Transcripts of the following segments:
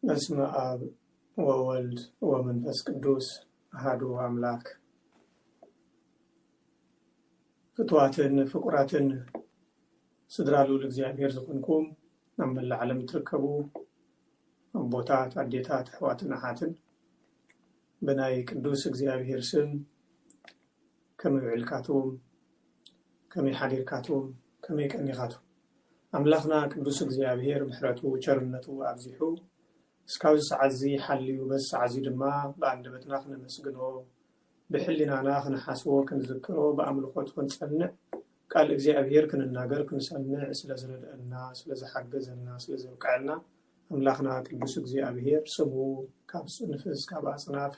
በስመ አብ ወወልድ ወመንፈስ ቅዱስ አሐዱ አምላክ። ፍትዋትን ፍቁራትን ስድራሉ ለእግዚአብሔር ዝኩንኩም አመላ ዓለም ትርከቡ አቦታት አዴታት ሕዋትን አሓትን በናይ ቅዱስ እግዚአብሔር ስም ከመብዕልካቱም ከመይሓዲርካቱም ከመይቀኒኻቱም አምላኽና ቅዱስ እግዚአብሔር ምሕረቱ ቸርነቱ አብዚሑ እስካብ ሰዓዚ ሓልዩ በስ ሰዓዚ ድማ በአንደበትና ክነመስግኖ ብሕሊናና ክንሓስቦ ክንዝክሮ በአምልኾት ክንጸንዕ ቃል እግዚአብሔር ክንናገር ክንሰምዕ ስለዝረድአና ስለዝሓገዘና ስለዘብቃዕና አምላኽና ቅዱስ እግዚአብሔር ስሙ ካብ ንፍስ ካብ አጽናፍ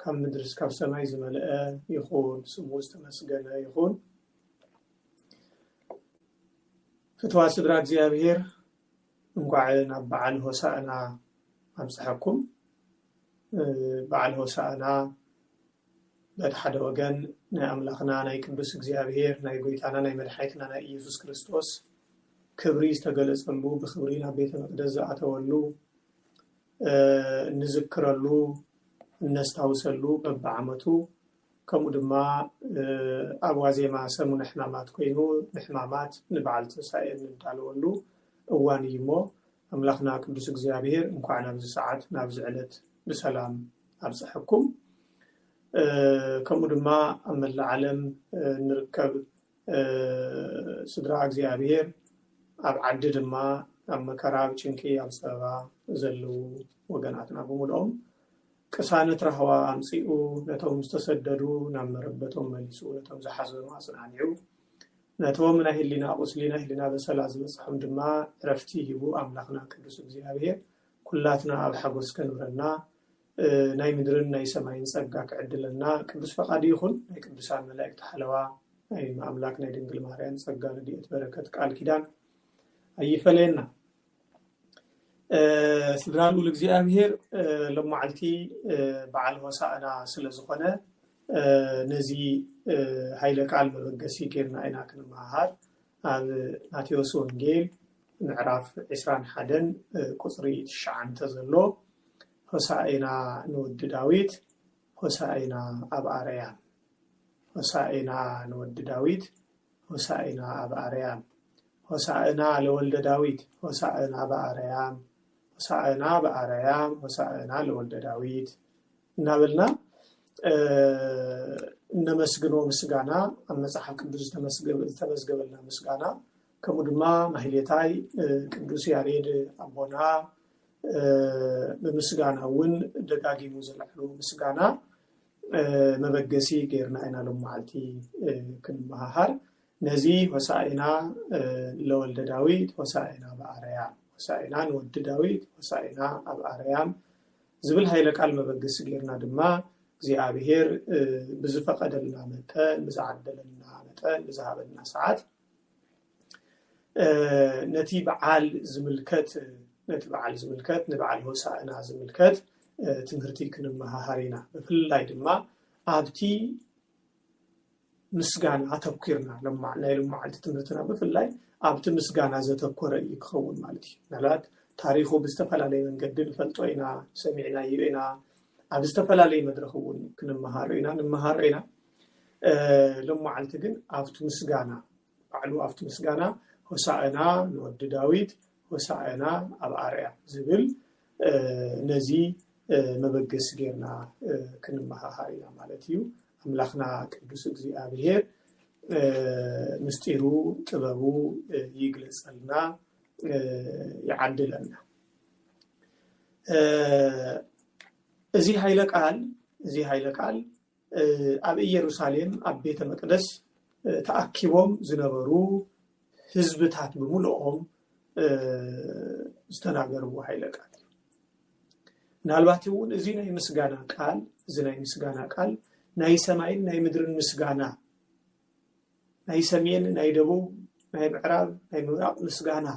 ካብ ምድር ካብ ሰማይ ዝመልአ ይኹን ስሙ ዝተመስገነ ይኹን። ፍትዋ ስድራ እግዚአብሔር እንኳዕን ኣብ በዓል ሆሳዕና አብጽሐኩም። በዓል ሆሳዕና በሓደ ወገን ናይ አምላኽና ናይ ቅዱስ እግዚአብሔር ናይ ጎይታና ናይ መድሓኒትና ናይ ኢየሱስ ክርስቶስ ክብሪ ዝተገለጸሉ ብክብሪ ናብ ቤተ መቅደስ ዝኣተወሉ ንዝክረሉ እነስታውሰሉ በብዓመቱ ከምኡ ድማ ኣብ ዋዜማ ሰሙነ ሕማማት ኮይኑ ንሕማማት ንበዓል ትንሳኤ እንዳልወሉ እዋን እዩ እሞ አምላኽና ቅዱስ እግዚአብሔር እንኳዕ ናብዚ ሰዓት ናብዚ ዕለት ብሰላም አብጽሐኩም። ከምኡ ድማ ኣብ መላእ ዓለም ንርከብ ስድራ እግዚአብሔር ኣብ ዓዲ ድማ ኣብ መከራ ኣብ ጭንቂ ኣብ ፀበባ ዘለዉ ወገናትና ብምልኦም ቅሳነት ረህዋ ኣምፂኡ ነቶም ዝተሰደዱ ናብ መረበቶም መሊሱ ነቶም ዝሓዘኑ ኣጽናንዑ ነቶም ናይ ህሊና ቁስሊ ናይ ህሊና በሰላ ዝበጽሖም ድማ ዕረፍቲ ሂቡ አምላኽና ቅዱስ እግዚአብሔር ኩላትና ኣብ ሓጎስ ከንብረና ናይ ምድርን ናይ ሰማይን ጸጋ ክዕድለና ቅዱስ ፈቃዲ ይኹን። ናይ ቅዱሳን መላእክቲ ሓለዋ ናይ አምላክ ናይ ድንግል ማርያም ጸጋ ረድኤት በረከት ቃል ኪዳን ኣይፈለየና። ስድራሉ ለእግዚአብሔር ለማዓልቲ በዓል ሆሳዕና ስለዝኾነ ነዚ ሃይለ ቃል መበገሲ ጌርና ኢና ክንመሃር ኣብ ማቴዎስ ወንጌል ምዕራፍ 21 ቁጽሪ 9 ዘሎ ሆሳዕና ንወዲ ዳዊት ሆሳዕና ኣብ አርያም ሆሳዕና ንወዲ ዳዊት ሆሳዕና ኣብ አርያም ሆሳዕና ለወልደ ዳዊት ሆሳዕና በአርያም ሆሳዕና በአርያም ሆሳዕና ለወልደ ዳዊት እናበልና እነመስግኖ ምስጋና ኣብ መጽሓፍ ቅዱስ ተመዝገበልና ምስጋና ከምኡ ድማ ማህሌታይ ቅዱስ ያሬድ አቦና በምስጋና እውን ደጋጊሙ ዘልዕሉ ምስጋና መበገሲ ጌርና ኢና ለማዓልቲ ክንመሃር ነዚ ሆሳዕና ለወልደ ዳዊት ሆሳዕና በአርያም ሆሳዕና ንወዲ ዳዊት ሆሳዕና ኣብ አርያም ዝብል ሃይለ ቃል መበገሲ ጌርና ድማ እግዚአብሔር ብዝፈቀደልና መጠን ብዝዓደለልና መጠን ብዝሃበልና ሰዓት ነቲ በዓል ዝምልከት ንበዓል ሆሳዕና ዝምልከት ትምህርቲ ክንመሃር ኢና። ብፍላይ ድማ ኣብቲ ምስጋና ኣተኩርና ናይ ለማዓልቲ ትምህርትና ብፍላይ ኣብቲ ምስጋና ዘተኮረ እዩ ክኸውን ማለት እዩ። ምናልባት ታሪኹ ብዝተፈላለየ መንገዲ ንፈልጦ ኢና ሰሚዕና ኢና ኣብ ዝተፈላለዩ መድረኽ እውን ክንመሃሮ ኢና ለማዓልቲ ግን ኣብቲ ምስጋና ባዕሉ ኣብቲ ምስጋና ሆሳዕና ንወዲ ዳዊት ሆሳዕና ኣብ አርያም ዝብል ነዚ መበገሲ ጌርና ክንመሃር ኢና ማለት እዩ። አምላኽና ቅዱስ እግዚአብሔር ምስጢሩ ጥበቡ ይግለጸልና ይዓድለና። እዚ ሃይለ ቃል ኣብ ኢየሩሳሌም ኣብ ቤተ መቅደስ ተኣኪቦም ዝነበሩ ህዝብታት ብምልኦም ዝተናገርዎ ሃይለ ቃል ምናልባት እውን እዚ ናይ ምስጋና ቃል ናይ ሰማይን ናይ ምድርን ምስጋና ናይ ሰሜን ናይ ደቡብ ናይ ምዕራብ ናይ ምብራቅ ምስጋና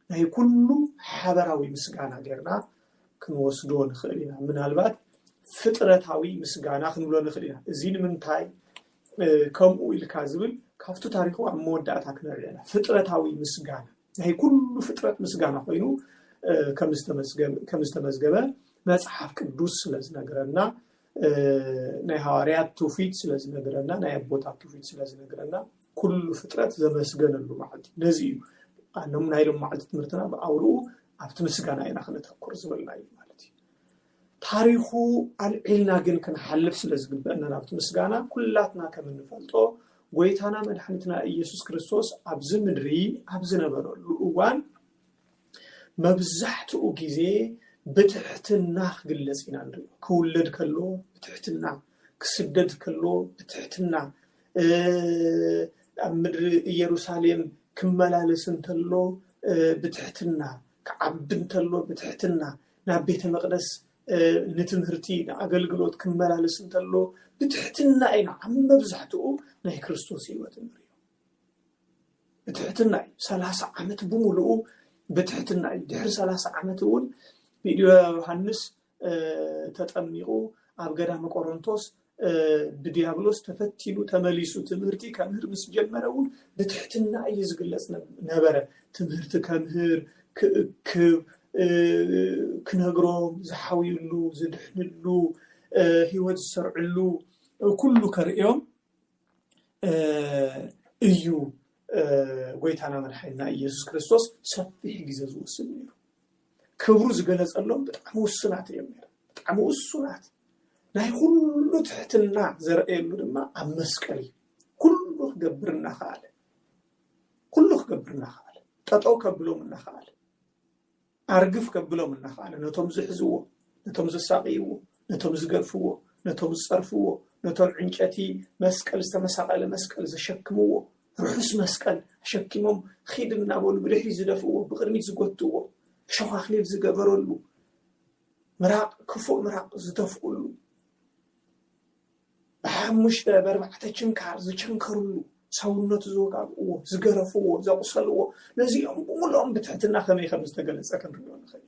ናይ ኩሉ ሓበራዊ ምስጋና ጌርና ክንወስዶ ንኽእል ኢና። ምናልባት ፍጥረታዊ ምስጋና ክንብሎ ንኽእል ኢና። እዚ ንምንታይ ከምኡ ኢልካ ዝብል ካብቱ ታሪኹ ኣብ መወዳእታ ክንሪአና ፍጥረታዊ ምስጋና ናይ ኩሉ ፍጥረት ምስጋና ኮይኑ ከምስተመዝገበ መጽሐፍ ቅዱስ ስለዝነገረና ናይ ሐዋርያት ትውፊት ስለዝነገረና ናይ አቦታት ትውፊት ስለዝነገረና ኩሉ ፍጥረት ዘመስገነሉ ማለት ነዚ ኣንም ናይሎም ማለት ትምህርትና በአውሩ ኣብቲ ምስጋና ኢና ክንተኩር ዝበልና እዩ ማለት ታሪኹ አልዒልና ግን ክንሐልፍ ስለዝግበአና ኣብቲ ምስጋና ኩላትና ከምንፈልጦ ጎይታና መድኃኒትና ኢየሱስ ክርስቶስ ኣብዚ ምድሪ ኣብ ዝነበረሉ እዋን መብዛሕትኡ ግዜ ብትሕትና ክግለጽ ኢና ንሪኦ ክውለድ ከሎ ብትሕትና ክስደድ ከሎ ብትሕትና ኣብ ምድሪ ኢየሩሳሌም ክመላለስ እንተሎ ብትሕትና ክዓቢ እንተሎ ብትሕትና ናብ ቤተ መቅደስ ንትምህርቲ ንኣገልግሎት ክመላለስ እንተሎ ብትሕትና ኢና ኣብ መብዛሕትኡ ናይ ክርስቶስ ህይወት ንሪኦ ብትሕትና 30 ዓመት ብሙሉኡ ብትሕትና ድሕሪ 30 ዓመት እውን ዮሐንስ ተጠሚቁ ኣብ ገዳመ ቆሮንቶስ ብዲያብሎስ ተፈቲኑ ተመሊሱ ትምህርቲ ከምህር ምስ ጀመረውን ብትሕትና እዩ ዝግለጽ ነበረ ትምህርቲ ከምህር ክእክብ ክነግሮም ዝሓውይሉ ዝድሕንሉ ህይወት ዝሰርዕሉ ኩሉ ከርእዮም እዩ ጎይታና መድኃኒትና ኢየሱስ ክርስቶስ ሰፊሕ ግዜ ዝወስድ ነይሩ ክብሩ ዝገለጸሎም ብጣዕሚ ውሱናት እዮም ነይሩ ብጣዕሚ ውሱናት ናይ ኩሉ ትሕትና ዘርአየሉ ድማ ኣብ መስቀል እዩ ኩሉ ክገብርና ኸኣለ ጠጠው ከብሎም እናኸኣለ ኣርግፍ ከብሎም እናኸኣለ ነቶም ዝሕዝዎ ነቶም ዝሳቂይዎ ነቶም ዝገርፍዎ ነቶም ዝጸርፍዎ ነቶም ዕንጨቲ መስቀል ዝተመሳቀለ መስቀል ዘሸክምዎ ርሑስ መስቀል ሸኪሞም ኺድ እናበሉ ብድሕሪ ዝደፍዎ ብቅድሚት ዝጎትዎ ሸኻኽሊል ዝገበረሉ ምራቅ ክፉእ ምራቅ ዝተፍቁሉ ብሓሙሽተ በርባዕተ ችንካር ዝቸንከሩሉ ሰውነቱ ዝወጋግእዎ ዝገረፍዎ ዘቁሰልዎ ነዚኦም ብሙሉኦም ብትሕትና ከመይ ከም ዝተገለጸ ክንሪኦ ንኽእል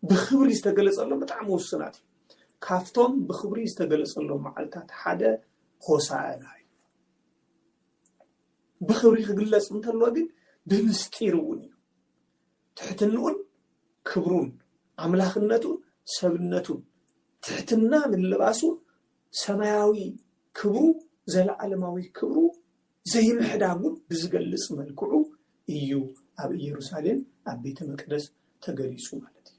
ብኽብሪ ዝተገለጸሎም ብጣዕሚ ውሱናት እዩ ካፍቶም ብኽብሪ ዝተገለጸሎም መዓልታት ሓደ ሆሳዕና እዩ ብኽብሪ ክግለጽ እንተሎ ግን ብምስጢር እውን እዩ ትሕትንኡን ክብሩን ኣምላኽነቱን ሰብነቱን ትሕትና ምልባሱ ሰማያዊ ክብሩ ዘለዓለማዊ ክብሩ ዘይምሕዳጉን ብዝገልጽ መልክዑ እዩ ኣብ ኢየሩሳሌም ኣብ ቤተ መቅደስ ተገሊጹ ማለት እዩ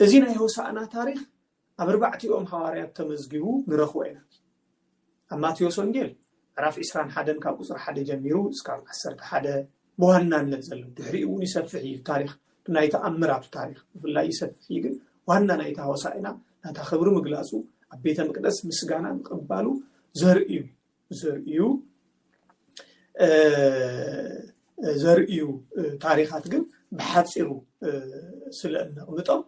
እዚ ናይ ሆሳዕና ታሪኽ ኣብ 4 ሐዋርያት ተመዝጊቡ ንረኽቦ ኢና ኣብ ማቴዎስ ወንጌል ምዕራፍ 21 ካብ ቁጽሪ 1 ጀሚሩ እስካብ 11 በዋናነት ዘሎ ድሕሪኡ እውን ይሰፍሕ እዩ ታሪኽ ናይ ተኣምራቱ ታሪኽ ብፍላይ ይሰፍሕ ግን ዋና ናይ ሆሳዕና ናታ ክብሪ ምግላጹ ኣብ ቤተ መቅደስ ምስጋና ምቕባሉ ዘርእዩ ታሪኻት ግን ብሓፂሩ ስለእነቕምጦም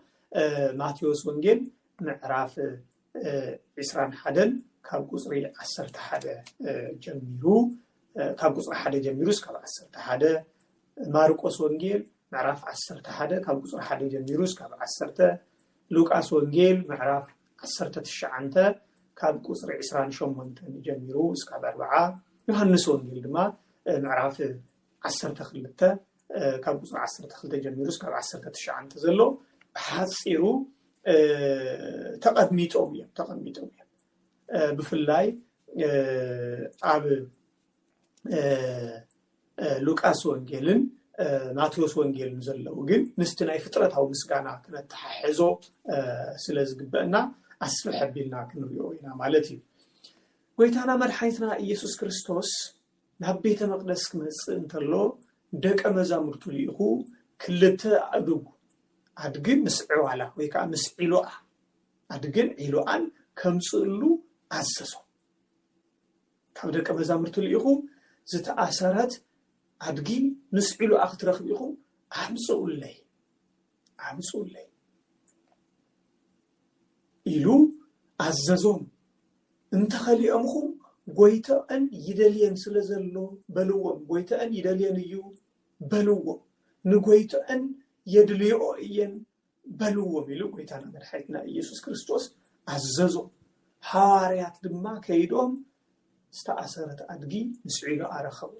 ማቴዎስ ወንጌል ምዕራፍ 21 ካብ ቁጽሪ 11 ጀሚሩ ካብ ቁጽሪ 1 ጀሚሩ እስካብ 11 ማርቆስ ወንጌል ምዕራፍ 11 ካብ ቁጽሪ 1 ጀሚሩ እስካብ 10 ሉቃስ ወንጌል ምዕራፍ 19 ካብ ቁጽሪ 28 ጀሚሩ እስካብ 40 ዮሐንስ ወንጌል ድማ ምዕራፍ 12 ካብ ቁጽሪ 12 ጀሚሩ እስካብ 19 ዘሎ ብሓፂሩ ተቐሚጦም እዮም ብፍላይ ኣብ ሉቃስ ወንጌልን ማቴዎስ ወንጌልን ዘለው ግን ምስቲ ናይ ፍጥረታዊ ምስጋና ክነተሓሕዞ ስለዝግበአና ኣስፍሕ ኣቢልና ክንሪኦ ኢና ማለት እዩ ጎይታና መድኃኒትና ኢየሱስ ክርስቶስ ናብ ቤተ መቅደስ ክመጽእ እንተሎ ደቀ መዛሙርቱ ልኢኹ ክልተ ኣድግን ምስ ዕዋላ ወይ ከዓ ምስ ዒሎኣ ኣድግን ዒሎኣን ከምጽእሉ ኣዘዞ ካብ ደቀ መዛሙርቱ ልኢኹ ዝተኣሰረት ኣድጊ ምስ ዒሎኣ ክትረኽብ ኢኹም ኣምጽኡለይ ኢሉ ኣዘዞም እንተኸሊኦምኹም ጎይተአን ይደልየን ስለዘሎ በልዎም ጎይተአን ይደልየን እዩ በልዎም ንጎይተአን የድልዮ እየን በልዎም ኢሉ ጎይታና መድኃኒትና ኢየሱስ ክርስቶስ ኣዘዞ ሐዋርያት ድማ ከይዶም ዝተኣሰረት ኣድጊ ምስ ዒሎኣ ረኸቡ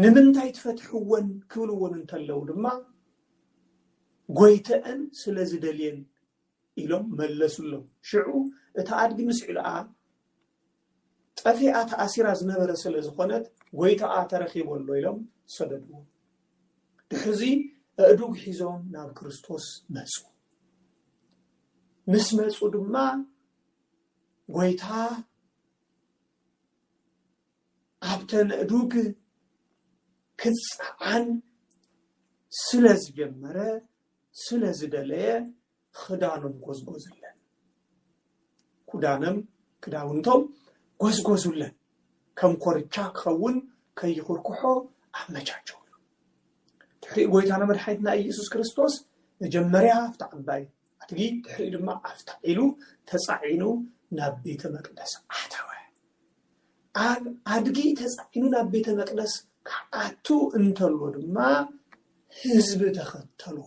ንምንታይ ትፈትሕዎን ክብልዎን እንተለው ድማ ጎይተአን ስለዝደልየን ኢሎም መለሱሎም ሽዑ እታ አድጊ ምስዕልአ ጠፊኣ ተኣሲራ ዝነበረ ስለዝኾነት ጎይታኣ ተረኺበሎ ኢሎም ሰደድዎ ድሕዚ ኣእዱግ ሒዞም ናብ ክርስቶስ መፁ ምስ መፁ ድማ ጎይታ ኣብተን ኣእዱግ ክፅዓን ስለዝጀመረ ስለዝደለየ ክዳኖም ጎዝጎዝለን ክዳውንቶም ጎዝጎዙለን ከም ኮርቻ ክኸውን ከይኹርኩሖ ኣመቻቸው ድሕሪ ጎይታና መድሓኒትና ኢየሱስ ክርስቶስ መጀመርያ ኣብታ ዓባይ ኣድጊ ድሕሪ ድማ ኣብታ ዒሉ ተፃዒኑ ናብ ቤተ መቅደስ ኣተወ ኣብ ኣድጊ ተፃዒኑ ናብ ቤተ መቅደስ ክኣቱ እንተሎ ድማ ህዝቢ ተኸተሎ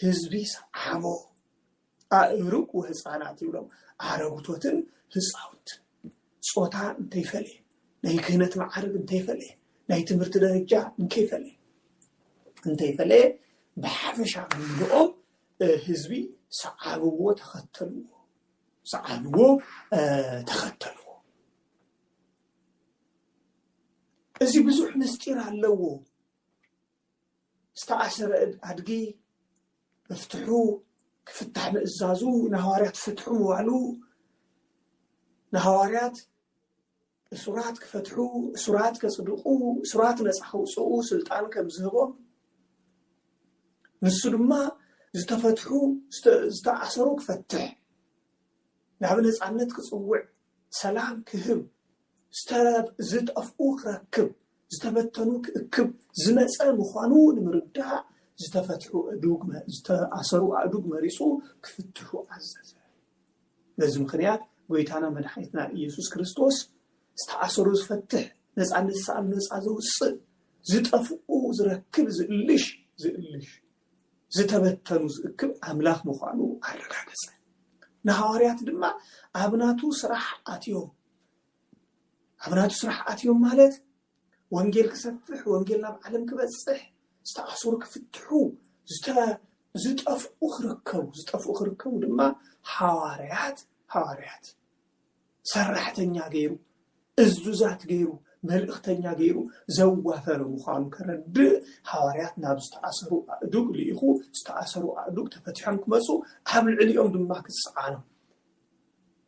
ህዝቢ ሰዓቦ ኣእሩግ ወህፃናት ይብሎም ኣረጉቶትን ህፃውንትን ጾታ እንተይፈለየ ናይ ክህነት ማዕረግ እንተይፈለየ ናይ ትምህርቲ ደረጃ እንተይፈለየ ብሓፈሻ ምንድኦም ህዝቢ ሰዓብዎ ተኸተልዎ እዚ ብዙሕ ምስጢር ኣለዎ ዝተኣሰረ ኣድጊ መፍትሑ ክፍታሕ ምእዛዙ ንሃዋርያት ፍትሑ ምባሉ ንሃዋርያት እሱራት ክፈትሑ እሱራት ከጽድቁ እሱራት ነፃ ከውፅኡ ስልጣን ከም ዝህቦም ንሱ ድማ ዝተፈትሑ ዝተኣሰሩ ክፈትሕ ናብ ነፃነት ክጽውዕ ሰላም ክህብ ዝጠፍኡ ክረክብ ዝተበተኑ ክእክብ ዝመፀ ምዃኑ ንምርዳእ ዝተፈትሑ ዝተኣሰሩ ኣእዱግ መሪፁ ክፍትሑ ኣዘዘ በዚ ምክንያት ጎይታና መድሓኒትና ኢየሱስ ክርስቶስ ዝተኣሰሩ ዝፈትሕ ነፃነት ሰኣል ነፃ ዘውፅእ ዝጠፍኡ ዝረክብ ዝእልሽ ዝተበተኑ ዝእክብ ኣምላኽ ምዃኑ ኣረጋገፀ ንሃዋርያት ድማ ኣብናቱ ስራሕ ኣትዮም ማለት ወንጌል ክሰፍሕ ወንጌል ናብ ዓለም ክበፅሕ ዝተኣሰሩ ክፍትሑ ዝጠፍኡ ክርከቡ ድማ ሃዋርያት ሰራሕተኛ ገይሩ እዙዛት ገይሩ መልእኽተኛ ገይሩ ዘዋፈረ ምዃኑ ከረድእ ሃዋርያት ናብ ዝተኣሰሩ ኣእዱግ ልኢኹ ዝተኣሰሩ ኣእዱግ ተፈቲሖም ክመፁ ኣብ ልዕሊኦም ድማ ክፅዓኑ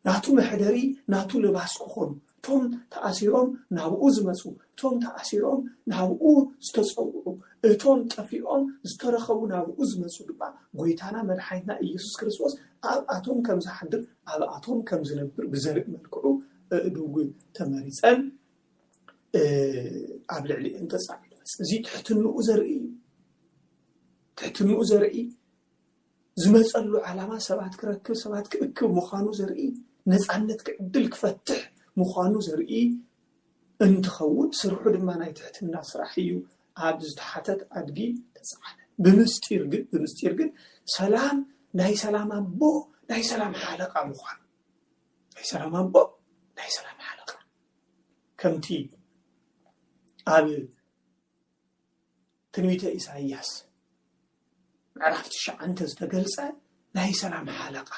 ናቱ መሕደሪ ናቱ ልባስ ክኾኑ ቶም ተኣሲሮም ናብኡ ዝመፁ ቶም ተኣሲሮም ናብኡ ዝተፀውዑ እቶም ጠፊኦም ዝተረኸቡ ናብኡ ዝመፁ ድማ ጎይታና መድሓኒትና ኢየሱስ ክርስቶስ ኣብኣቶም ከም ዝሓድር ኣብኣቶም ከም ዝነብር ብዘርኢ መልክዑ ኣእዱግ ተመሪፀን ኣብ ልዕሊአን ተፃዒኑ እዚ ትሕትንኡ ዘርኢ ዝመፀሉ ዓላማ ሰባት ክረክብ ሰባት ክእክብ ምዃኑ ዘርኢ ነፃነት ክዕድል ክፈትሕ ምዃኑ ዘርኢ እንትኸውን ስርሑ ድማ ናይ ትሕትና ስራሕ እዩ ኣብ ዝተሓተት ኣድጊ ተፃዓነ ብምስጢር ግን ሰላም ናይ ሰላም ኣቦ ናይ ሰላም ሓለቃ ምዃኑ ከምቲ ኣብ ትንቢተ ኢሳይያስ ምዕራፍ 9 ዝተገልጸ ናይ ሰላም ሓለቃ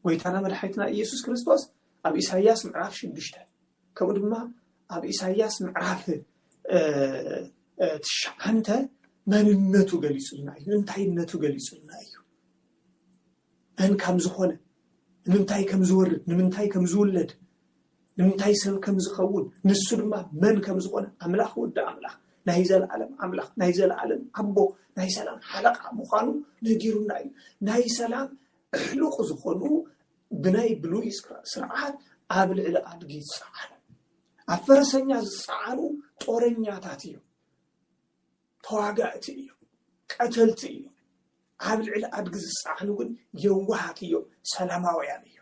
ጎይታና መድሓኒትና ኢየሱስ ክርስቶስ ኣብ ኢሳይያስ ምዕራፍ 6 ከምኡ ድማ ኣብ ኢሳይያስ ምዕራፍ 9 መንነቱ ገሊጹልና እዩ እንታይነቱ ገሊጹልና እዩ መን ከም ዝኾነ ንምንታይ ከም ዝወርድ ንምንታይ ከም ዝውለድ ንምንታይ ሰብ ከም ዝኸውን ንሱ ድማ መን ከም ዝኾነ ኣምላኽ ወዲ ኣምላኽ ናይ ዘለዓለም ኣምላኽ ናይ ዘለዓለም ኣቦ ናይ ሰላም ሓለቃ ምዃኑ ነጊሩና እዩ ናይ ሰላም ሕሉቕ ዝኾኑ ብናይ ብሉይ ስርዓት ኣብ ልዕሊ ኣድጊ ዝፀዓኑ ኣብ ፈረሰኛ ዝፀዓኑ ጦረኛታት እዮም ተዋጋእቲ እዮም ቀተልቲ እዮም ኣብ ልዕሊ ኣድጊ ዝፀዓኑ ግን የዋሃት እዮም ሰላማውያን እዮም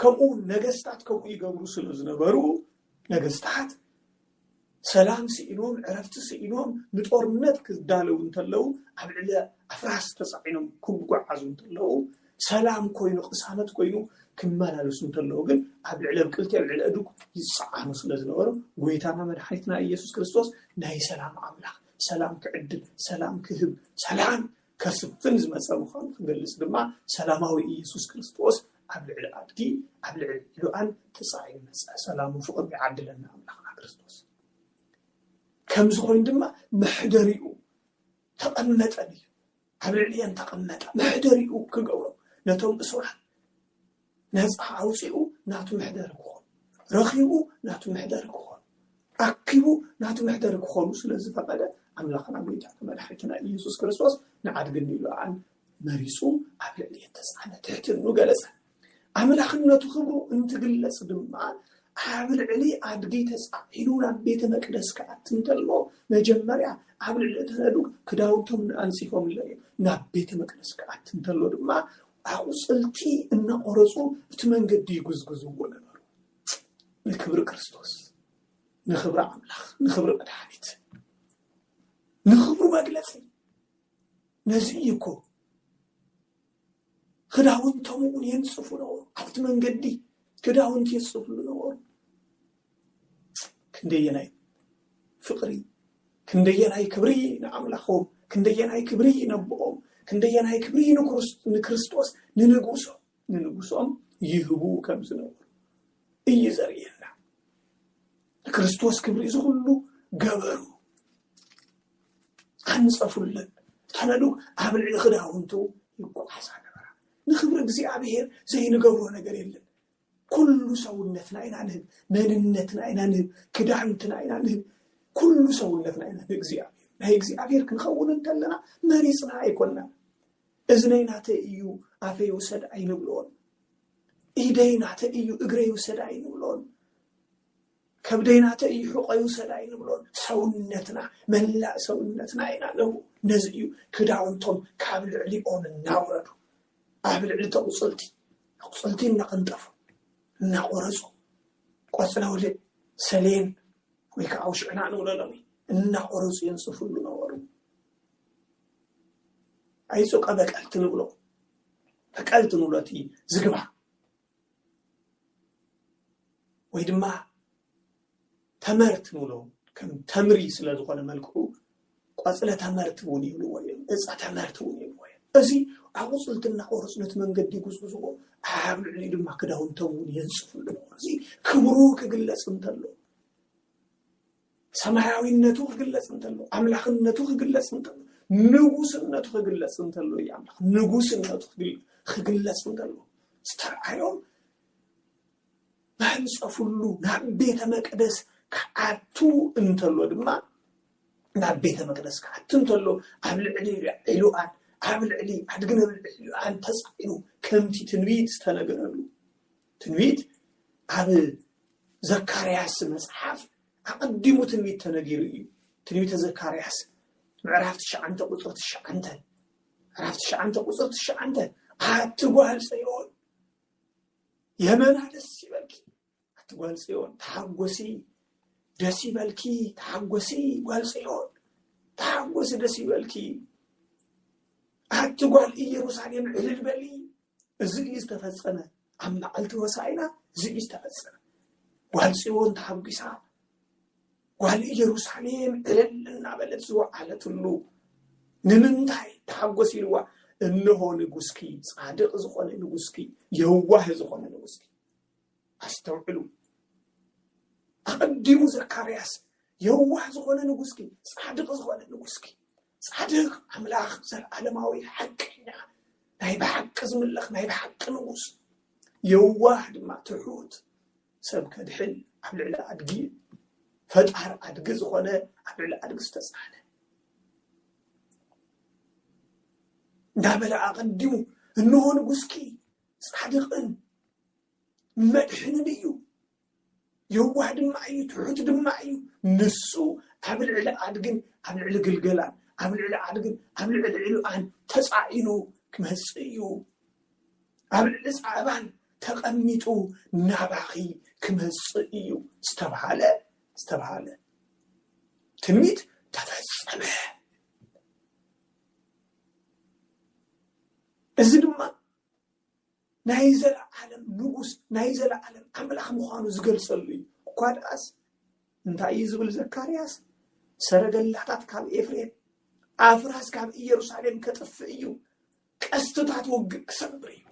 ከምኡ ነገስታት ከምኡ ይገብሩ ስለ ዝነበሩ ነገስታት ሰላም ስኢኖም ዕረፍቲ ስኢኖም ንጦርነት ክዳለው እንተለው ኣብ ልዕሊ ኣፍራስ ተፃዒኖም ክጓዓዙ እንተለው ሰላም ኮይኑ ቅሳነት ኮይኑ ክመላለሱ እንተለው ግን ኣብ ልዕል ብቅልቲ ኣብ ልዕል እዱግ ይጻዓኑ ስለዝነበሩ ጎይታና መድኃኒትና ኢየሱስ ክርስቶስ ናይ ሰላም ኣምላኽ ሰላም ክዕድል ሰላም ክህብ ሰላም ከስፍን ዝመጸ ምዃኑ ክገልጽ ድማ ሰላማዊ ኢየሱስ ክርስቶስ ኣብ ልዕል ኣድጊ ኣብ ልዕል ኢሉኣን ተጻዒኑ መጸ ሰላሙ ፍቕሪ ይዓድለና ኣምላኽና ክርስቶስ ከምዚ ኮይኑ ድማ ምሕደሪኡ ተቐመጠን እዩ ኣብ ልዕልየን ተቐመጠ ምሕደሪኡ ክገብሮ ነቶም እሱራት ነፃ ኣውፂኡ ናቱ ምሕደሪ ክኾኑ ረኺቡ ናቱ ምሕደሪ ክኾኑ ኣኪቡ ናቱ ምሕደሪ ክኾኑ ስለዝፈቐደ ኣምላኽና ጎይታና መድኃኒትና ኢየሱስ ክርስቶስ ንዓድግን ኢሉኣን መሪጹ ኣብ ልዕልየን ተጻዕነ ትሕትኑ ገለጸ ኣምላኽነቱ ክብሩ እንትግለጽ ድማ ኣብ ልዕሊ ኣድጊ ተጻዒኑ ናብ ቤተ መቅደስ ክኣቱ እንተሎ መጀመርያ ኣብ ልዕሊ ተነዱግ ክዳውንቶም ኣንጺፎም እዮም ናብ ቤተ መቅደስ ክኣቱ እንተሎ ድማ ኣቝጽልቲ እናቆረጹ እቲ መንገዲ ይጉዝጉዝዎ ነበሩ ንክብሪ ክርስቶስ ንክብሪ ኣምላኽ ንክብሪ መድኃኒት ንክብሪ መግለጺ ነዚ እኮ ክዳውንቶም እውን የንጽፉ ነበሩ ኣብቲ መንገዲ ክዳውንቲ የጽፍሉ ነበሩ ክንደየናይ ፍቕሪ ክንደየናይ ክብሪ ንኣምላኾም ክንደየናይ ክብሪ ነብኦም ክንደየናይ ክብሪ ንክርስቶስ ንንጉሶም ይህቡ ከም ዝነበሩ እዩ ዘርእየና ንክርስቶስ ክብሪ ዝኩሉ ገበሩ ኣንጸፉለን ተነዱግ ኣብ ልዕሊ ክዳውንቱ ይጓዓዛ ነበራ ንክብሪ እግዚኣብሔር ዘይንገብሮ ነገር የለን ኩሉ ሰውነትና ኢና ንህብ መንነትና ኢና ንህብ ክዳውንትና ኢና ንህብ ኩሉ ሰውነትና ኢና ንህብ እግዚኣብሔር ናይ እግዚኣብሔር ክንኸውን እንተለና መሪፅና ኣይኮንና እዝነይናተ እዩ ኣፈይ ውሰድ ኣይንብሎን ኢደይናተ እዩ እግረይ ውሰድ ኣይንብሎን ከብደይናተ እዩ ሕቆይ ውሰድ ኣይንብሎን ሰውነትና መላእ ሰውነትና ኢና ንህቡ ነዚ እዩ ክዳውንቶም ካብ ልዕሊኦም እናውረዱ ኣብ ልዕሊ ተቁፅልቲ እናቐንጠፉ እናቆረጹ ቆጽለውልዕ ሰሌን ወይ ከዓ ውሽዕና ንብለሎም እናቆረጹ የንጽፉሉ ነበሩ ኣይጾቀ በቀልቲ ንብሎ በቀልቲ ንብሎቲ ዝግባ ወይ ድማ ተመርት ንብሎ ከም ተምሪ ስለ ዝኾነ መልክዑ ቆጽለ ተመርት እውን ይብልዎ እዮም እጻ ተመርት እውን ይብልዎ እዮም እዚ ኣቝጽልቲ እናቆረጹ ነቲ መንገዲ ይጉዝጉዝዎ ኣብ ልዕሊ ድማ ክዳውንቶም እውን የንጽፉሉ ነበሩ እዚ ክብሩ ክግለጽ እንተሎ ሰማያዊነቱ ክግለጽ እንተሎ ኣምላኽነቱ ክግለጽ እንተሎ ንጉስነቱ ክግለጽ እንተሎ እዩ ኣምላኽ ንጉስነቱ ክግለጽ እንተሎ ዝተርኣዮም ማንጸፉሉ ናብ ቤተ መቅደስ ክኣቱ እንተሎ ድማ ናብ ቤተ መቅደስ ክኣቱ እንተሎ ኣብ ልዕሊ ኢሉኣን ኣብ ልዕሊ ኣድግነ ኢሉኣን ተጻዒኑ ከምቲ ትንቢት ዝተነገረሉ ትንቢት ኣብ ዘካርያስ መጽሓፍ ኣቐዲሙ ትንቢት ተነጊሩ እዩ ትንቢተ ዘካርያስ ምዕራፍ 9 ቁጽር 9 ምዕራፍ 9 ቁጽር 9 ኣትጓል ጽዮን የመና ደስ ይበልኪ ኣትጓል ጽዮን ታሐጐሲ ደስ ይበልኪ ታሐጐሲ ጓል ጽዮን ታሐጐሲ ደስ ይበልኪ ኣትጓል ኢየሩሳሌም ዕልል በሊ እዚ ዝተፈጸመ ኣብ መዓልቲ ሆሳዕና እዚ ዝተፈጸመ ጓል ጽዮን ታሐጒሳ ጓል ኢየሩሳሌም ዕልል እናበለት ዝወዓለትሉ ንምንታይ ታሐጐሲ ኢልዋ እነሆ ንጉስኪ ጻድቕ ዝኾነ ንጉስኪ የዋህ ዝኾነ ንጉስኪ ኣስተውዕሉ ኣቐዲሙ ዘካርያስ የዋህ ዝኾነ ንጉስኪ ጻድቕ ዝኾነ ንጉስኪ ጻድቕ ኣምላኽ ዘለዓለማዊ ሓቀኛ ናይ ብሓቂ ዝምለኽ ናይ ብሓቂ ንጉስ የዋህ ድማ ትሑት ሰብ ከድሕን ኣብ ልዕሊ ኣድጊ ፈጣር ኣድጊ ዝኾነ ኣብ ልዕሊ ኣድጊ ዝተጻዕነ እንዳበለ ኣቐዲሙ እንሆ ንጉስኪ ጻድቕን መድሕንን እዩ የዋህ ድማ እዩ ትሑት ድማ እዩ ንሱ ኣብ ልዕሊ ኣድግን ኣብ ልዕሊ ግልገላን ኣብ ልዕሊ ኣድግን ኣብ ልዕሊ ኢሉኣን ተጻዒኑ ክመጽእ እዩ ኣብ ልዕሊ ጻዕባን ተቐሚጡ ናባኺ ክመጽእ እዩ ዝተባሃለ ትንቢት ተፈጸመ እዚ ድማ نايزل عالم نقص نايزل عالم أملاخ مخانو زقل صلي قاد أس انت يزبل زكارياس سرق اللحظات كاب إفريم أفراس كاب يروشاليم كتفئيو كأستطاعت وقق سبري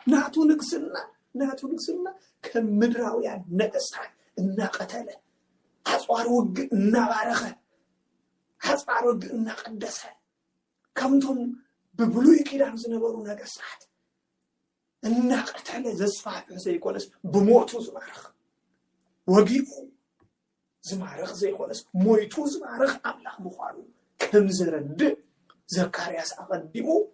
ناتو نقصنا كمدراويان نقصها إنا قتله حصوار وقق إنا بارخه حصوار وقق إنا قدسه كمتم ببلوي كيدان زنبرو نقصات إنا قتله زصفات زيكونس بموتو زمارخ وقيقو زمارخ زيكونس مويتو زمارخ أملاخ مخانو كم زرد زكارياس أقدمو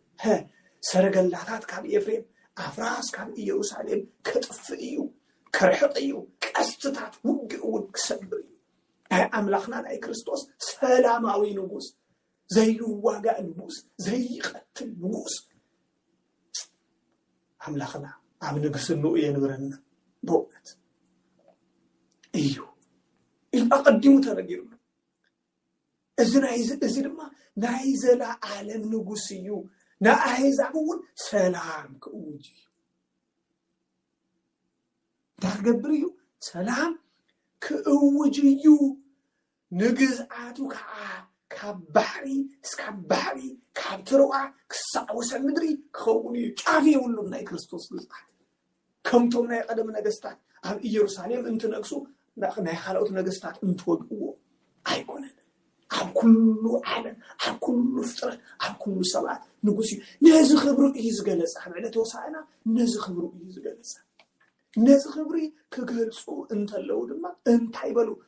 سرق اللحظات كاب إفريم أفراس كاب يروشاليم كتفئيو كرحطيو كأستطاعت وقعون كسبريو أملاخنا ناي كريستوس سلاماوي نقوس زي واقع نقوس زي قتل نقوس أملاخنا عم نقص النوء ينورنا بوقت الأقدمو تنقيرنا إذن ما نايزل عالم نقوسيو نا أهيزعون سلام كأوجي تقبريو سلام كأوجيو نجزعاتو كبحري سكبحري كابتروع كسعوس المدري كوني كافي ولهم ناي كريستوس نزعات كمتم ناي قدم نجستات عن يروشاليم انت نقصو ناي خلقت نجستات انت وقوو أيقونن عم كل عالم عم كل فترة عم كل صلاة نقولي نازل خبرو يزجلس عم على توسعنا نازل خبرو يزجلس نازل خبري كجلسو انت اللو دما انت يبلو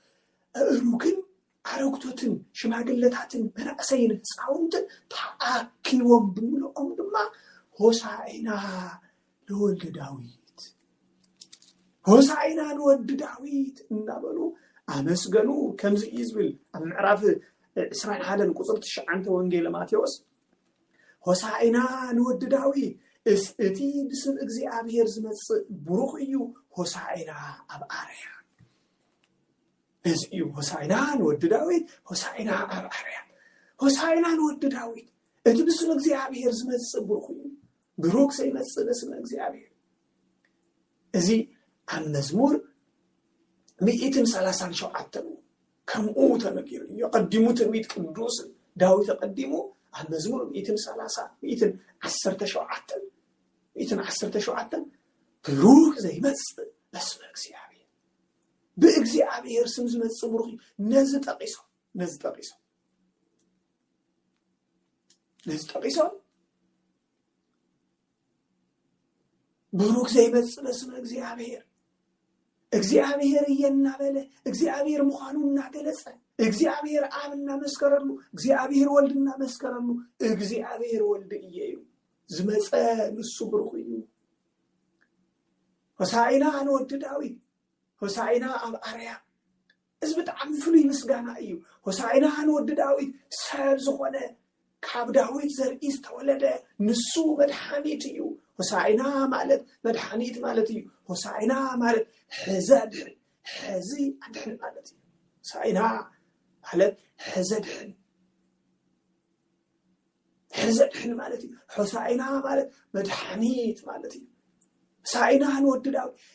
روكن عروقتوتن شماغلتاتن برأسين صاونتن تاكيوم بملؤهم دما هوسعنا لولد داويد هوسعنا لولد داويد نابلو أمسجنو كم زي يزبل أم عرف إسرائيل هذا نقصرت شعنت وانجيل ماتيوس هوسعنا نود داوي إستي بسم إجزي أبير زمس بروخيو هوسعنا أباريا إزيو هوسعنا نود داوي هوسعنا أباريا هوسعنا نود داوي إنت بسم إجزي أبير زمس بروخيو بروك زي مس بسم إجزي أبير إزي المزمور 137 كم أوتا نكير يقدموا تنبيت قدوس داوي تقدموا المزمور 137 بروك زي مس بسم إجزيابير بإجزيابير سمز مس بروخي نزت أقيسون بروك زي مس بسم إجزيابير እግዚአብሔር የናበለ እግዚአብሔር መሆኑን ገለጸ እግዚአብሔር አብና መስከረሉ እግዚአብሔር ወልድና መስከረሉ እግዚአብሔር ወልድ እየዩ ዝመጸ ንሱ ብሩኽዩ ሆሳዕና ንወድ ዳዊት ሆሳዕና ኣብ አርያ እዚ በጣም ፍሉይ ምስጋና እዩ ሆሳዕና ንወድ ዳዊት ሰብ ዝኾነ ካብ ዳዊት ዘርኢ ዝተወለደ ንሱ መድኃኒት እዩ ሆሳዕና ማለት መድኃኒት ማለት እዩ ሆሳዕና ማለት حزدحن حزي أدحن مالتي ساينا على حزدحن مالتي حساينا مالت مدحنيت مالتي ساينا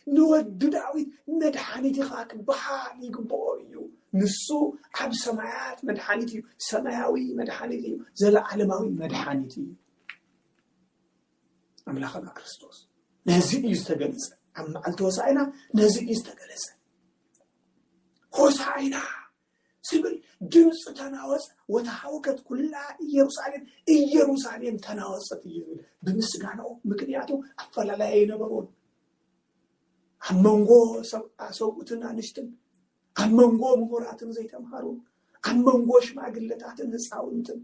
نود داوي مدحنيتي خاك بحالي قبويو نسو عب سمايات مدحنيتي سماوي مدحنيتي زل علماوي مدحنيتي أملاخنا كريستوس نهزي يستغلس أما على توسعنا نزل يستجلس هوسعنا سبل جنس تناوس وتحوكت كلها يروشاليم تناوست يزبل بمسجانه مكنياتو أفلا لا ينبرون أمانغو سوقتنا نشتن أمانغو مهوراتن زي تمهارون أمانغو شماغلتاتن نساونتن